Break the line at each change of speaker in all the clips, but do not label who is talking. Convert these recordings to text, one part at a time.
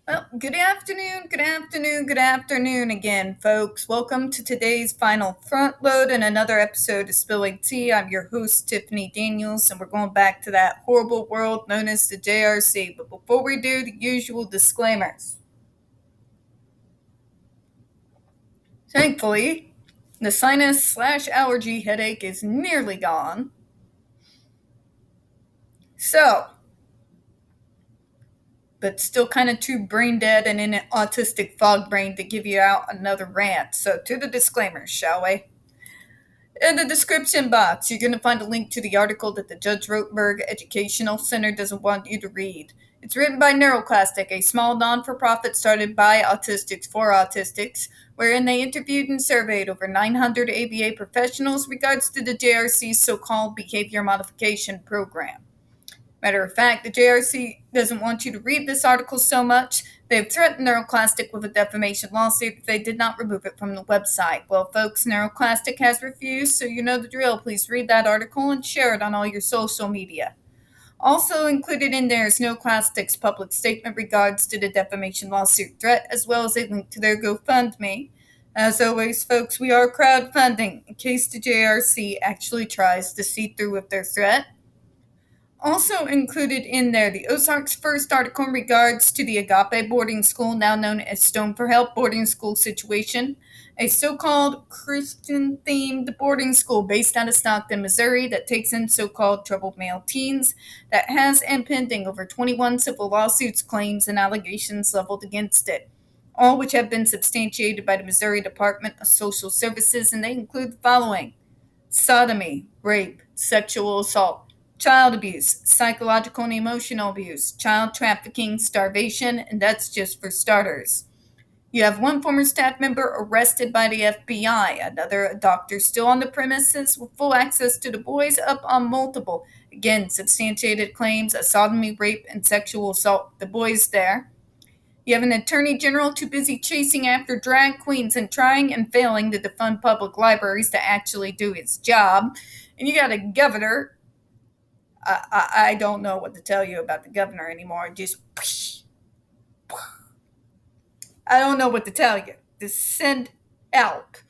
Well, good afternoon again, folks. Welcome to today's final front load and another episode of Spilling Tea. I'm your host, Tiffany Daniels, and we're going back to that horrible world known as the JRC. But before we do, the usual disclaimers. Thankfully, the sinus/allergy headache is nearly gone. So, but still kind of too brain dead and in an autistic fog brain to give you out another rant. So, to the disclaimers, shall we? In the description box, you're going to find a link to the article that the Judge Rotenberg Educational Center doesn't want you to read. It's written by NeuroClastic, a small non-for-profit started by autistics for autistics, wherein they interviewed and surveyed over 900 ABA professionals regards to the JRC's so-called behavior modification program. Matter of fact, the JRC doesn't want you to read this article so much, they've threatened NeuroClastic with a defamation lawsuit if they did not remove it from the website. Well, folks, NeuroClastic has refused, so you know the drill. Please read that article and share it on all your social media. Also included in there is NeuroClastic's public statement regards to the defamation lawsuit threat, as well as a link to their GoFundMe. As always, folks, we are crowdfunding in case the JRC actually tries to see through with their threat. Also included in there, the Ozarks' first article in regards to the Agape boarding school, now known as Stone for Help boarding school situation, a so-called Christian-themed boarding school based out of Stockton, Missouri that takes in so-called troubled male teens that has impending over 21 civil lawsuits, claims, and allegations leveled against it, all which have been substantiated by the Missouri Department of Social Services, and they include the following: sodomy, rape, sexual assault, child abuse, psychological and emotional abuse, child trafficking, starvation, and that's just for starters. You have one former staff member arrested by the FBI, another doctor still on the premises with full access to the boys, up on multiple, again, substantiated claims of sodomy, rape, and sexual assault. The boys there. You have an attorney general too busy chasing after drag queens and trying and failing to defund public libraries to actually do his job. And you got a governor. I don't know what to tell you about the governor anymore. I don't know what to tell you. Just send out.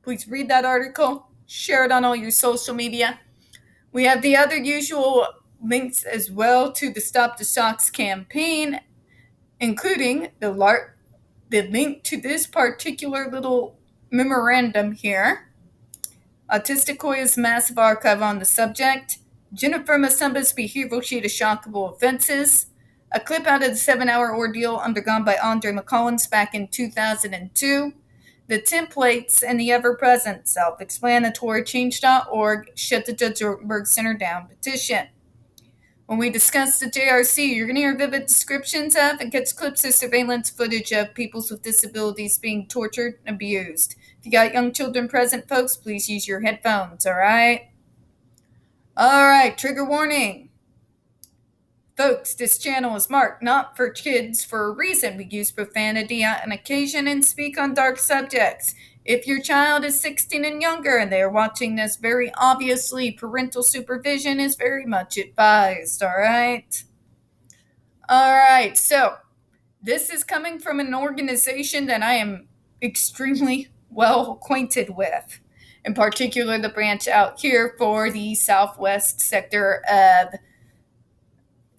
Please read that article. Share it on all your social media. We have the other usual links as well to the Stop the Shocks campaign, including the link to this particular little memorandum here. Autistic Hoya's massive archive on the subject. Jennifer Masumba's behavioral sheet of shockable offenses. A clip out of the 7-hour ordeal undergone by Andre McCollins back in 2002. The templates and the ever-present self-explanatory change.org shut the Judge Rotenberg Center down petition. When we discuss the JRC, you're going to hear vivid descriptions of and catch clips of surveillance footage of people with disabilities being tortured and abused. If you got young children present, folks, please use your headphones, all right? All right, trigger warning. Folks, this channel is marked not for kids for a reason. We use profanity on occasion and speak on dark subjects. If your child is 16 and younger and they are watching this, very obviously parental supervision is very much advised, all right? All right, so this is coming from an organization that I am extremely well acquainted with, in particular the branch out here for the southwest sector of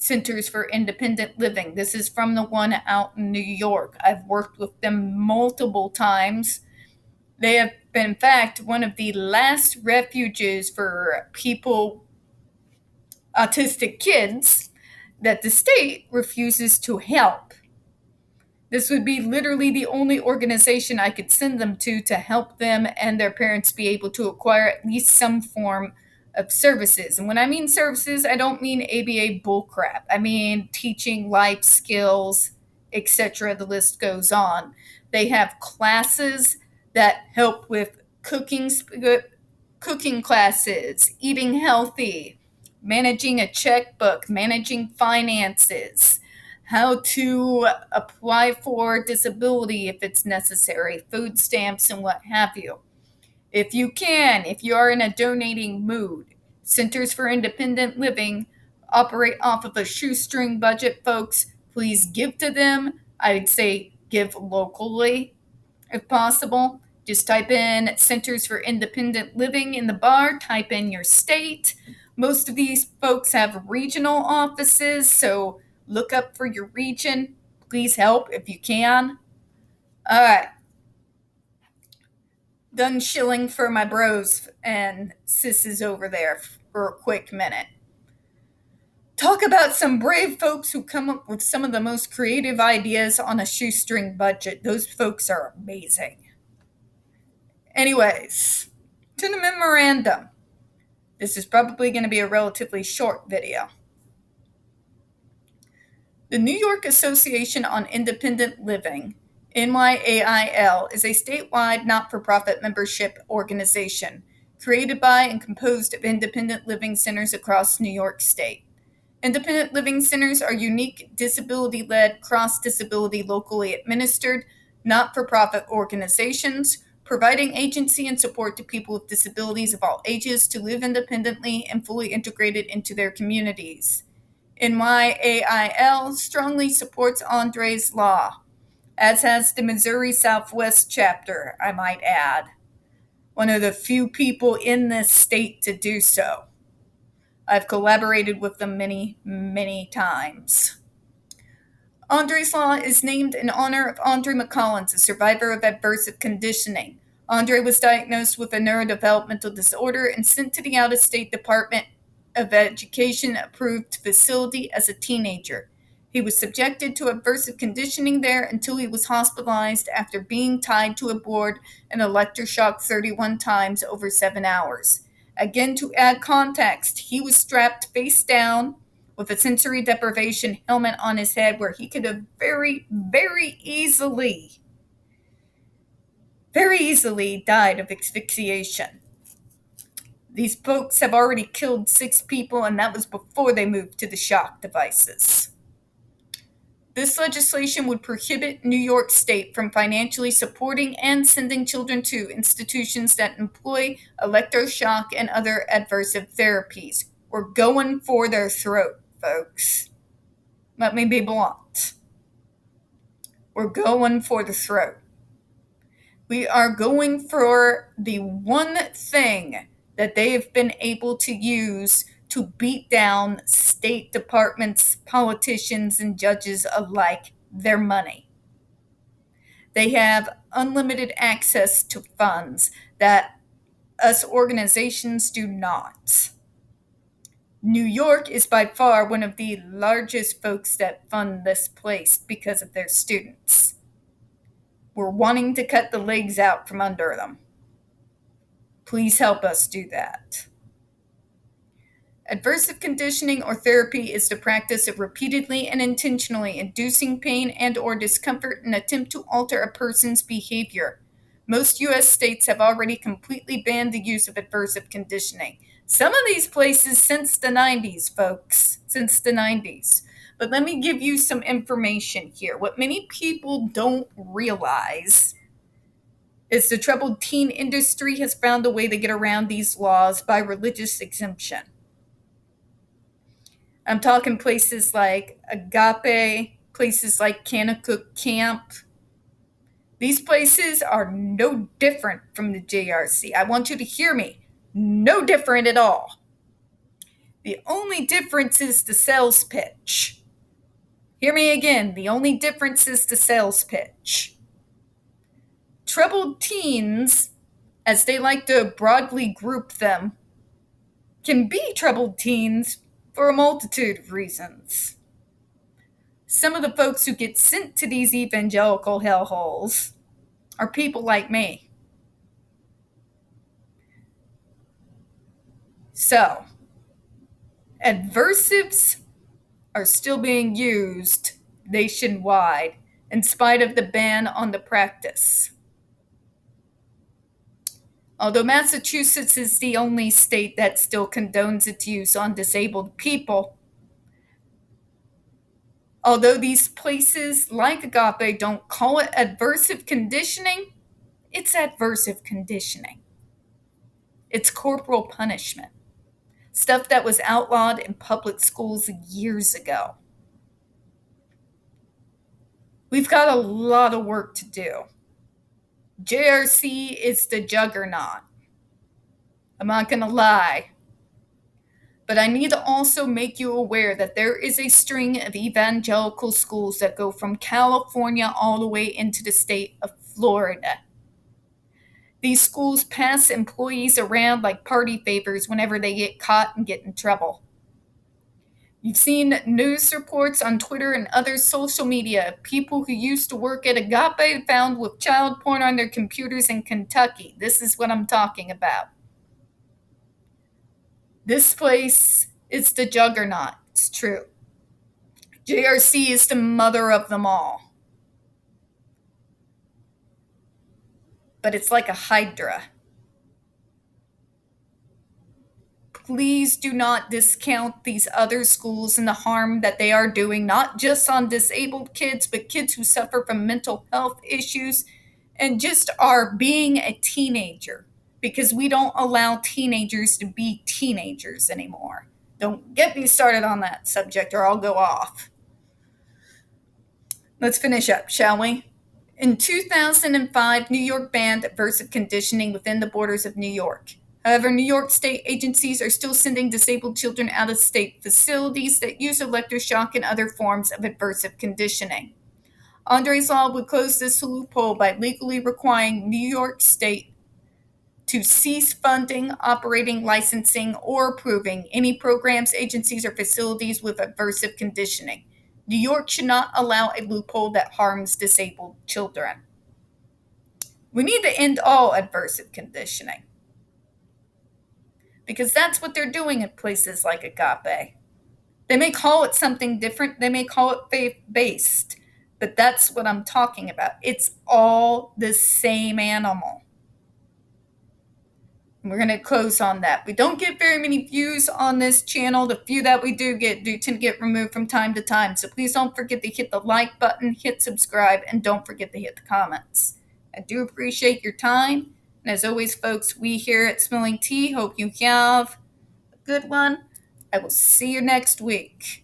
Centers for Independent Living. This is from the one out in New York. I've worked with them multiple times. They have been, in fact, one of the last refuges for people, autistic kids, that the state refuses to help. This would be literally the only organization I could send them to help them and their parents be able to acquire at least some form of services. And when I mean services, I don't mean ABA bullcrap. I mean teaching life skills, etc. The list goes on. They have classes that help with cooking classes, eating healthy, managing a checkbook, managing finances, how to apply for disability if it's necessary, food stamps, and what have you. If you are in a donating mood, Centers for Independent Living operate off of a shoestring budget, folks. Please give to them. I'd say give locally if possible. Just type in Centers for Independent Living in the bar, type in your state. Most of these folks have regional offices, so look up for your region. Please help if you can. All right. Done shilling for my bros and sisses over there for a quick minute. Talk about some brave folks who come up with some of the most creative ideas on a shoestring budget. Those folks are amazing. Anyways, to the memorandum. This is probably going to be a relatively short video. The New York Association on Independent Living, NYAIL, is a statewide not-for-profit membership organization created by and composed of independent living centers across New York State. Independent living centers are unique, disability-led, cross-disability, locally administered, not-for-profit organizations providing agency and support to people with disabilities of all ages to live independently and fully integrated into their communities. NYAIL strongly supports Andre's Law, as has the Missouri Southwest chapter, I might add. One of the few people in this state to do so. I've collaborated with them many, many times. Andre's Law is named in honor of Andre McCollins, a survivor of aversive conditioning. Andre was diagnosed with a neurodevelopmental disorder and sent to the out-of-state Department of Education approved facility as a teenager. He was subjected to aversive conditioning there until he was hospitalized after being tied to a board and electroshocked 31 times over 7 hours. Again, to add context, he was strapped face down with a sensory deprivation helmet on his head where he could have very easily died of asphyxiation. These folks have already killed 6 people, and that was before they moved to the shock devices. This legislation would prohibit New York State from financially supporting and sending children to institutions that employ electroshock and other aversive therapies. We're going for their throat, folks. Let me be blunt. We're going for the throat. We are going for the one thing that they have been able to use to beat down state departments, politicians, and judges alike, their money. They have unlimited access to funds that us organizations do not. New York is by far one of the largest folks that fund this place because of their students. We're wanting to cut the legs out from under them. Please help us do that. Aversive conditioning or therapy is the practice of repeatedly and intentionally inducing pain and or discomfort in an attempt to alter a person's behavior. Most U.S. states have already completely banned the use of aversive conditioning. Some of these places since the 90s, folks, since the 90s. But let me give you some information here. What many people don't realize is the troubled teen industry has found a way to get around these laws by religious exemption. I'm talking places like Agape, places like Kanakuk Camp. These places are no different from the JRC. I want you to hear me. No different at all. The only difference is the sales pitch. Hear me again. The only difference is the sales pitch. Troubled teens, as they like to broadly group them, can be troubled teens for a multitude of reasons. Some of the folks who get sent to these evangelical hellholes are people like me. So, adversives are still being used nationwide in spite of the ban on the practice. Although Massachusetts is the only state that still condones its use on disabled people, although these places like Agape don't call it aversive conditioning, it's aversive conditioning. It's corporal punishment. Stuff that was outlawed in public schools years ago. We've got a lot of work to do. JRC is the juggernaut. I'm not going to lie. But I need to also make you aware that there is a string of evangelical schools that go from California all the way into the state of Florida. These schools pass employees around like party favors whenever they get caught and get in trouble. You've seen news reports on Twitter and other social media of people who used to work at Agape found with child porn on their computers in Kentucky. This is what I'm talking about. This place is the juggernaut. It's true. JRC is the mother of them all. But it's like a hydra. Please do not discount these other schools and the harm that they are doing, not just on disabled kids, but kids who suffer from mental health issues and just are being a teenager, because we don't allow teenagers to be teenagers anymore. Don't get me started on that subject or I'll go off. Let's finish up, shall we? In 2005, New York banned aversive conditioning within the borders of New York. However, New York state agencies are still sending disabled children out of state facilities that use electroshock and other forms of aversive conditioning. Andre's law would close this loophole by legally requiring New York State to cease funding, operating, licensing, or approving any programs, agencies, or facilities with aversive conditioning. New York should not allow a loophole that harms disabled children. We need to end all aversive conditioning, because that's what they're doing at places like Agape. They may call it something different, they may call it faith-based, but that's what I'm talking about. It's all the same animal. And we're going to close on that. We don't get very many views on this channel. The few that we do tend to get removed from time to time. So please don't forget to hit the like button, hit subscribe, and don't forget to hit the comments. I do appreciate your time. And as always, folks, we here at Smelling Tea hope you have a good one. I will see you next week.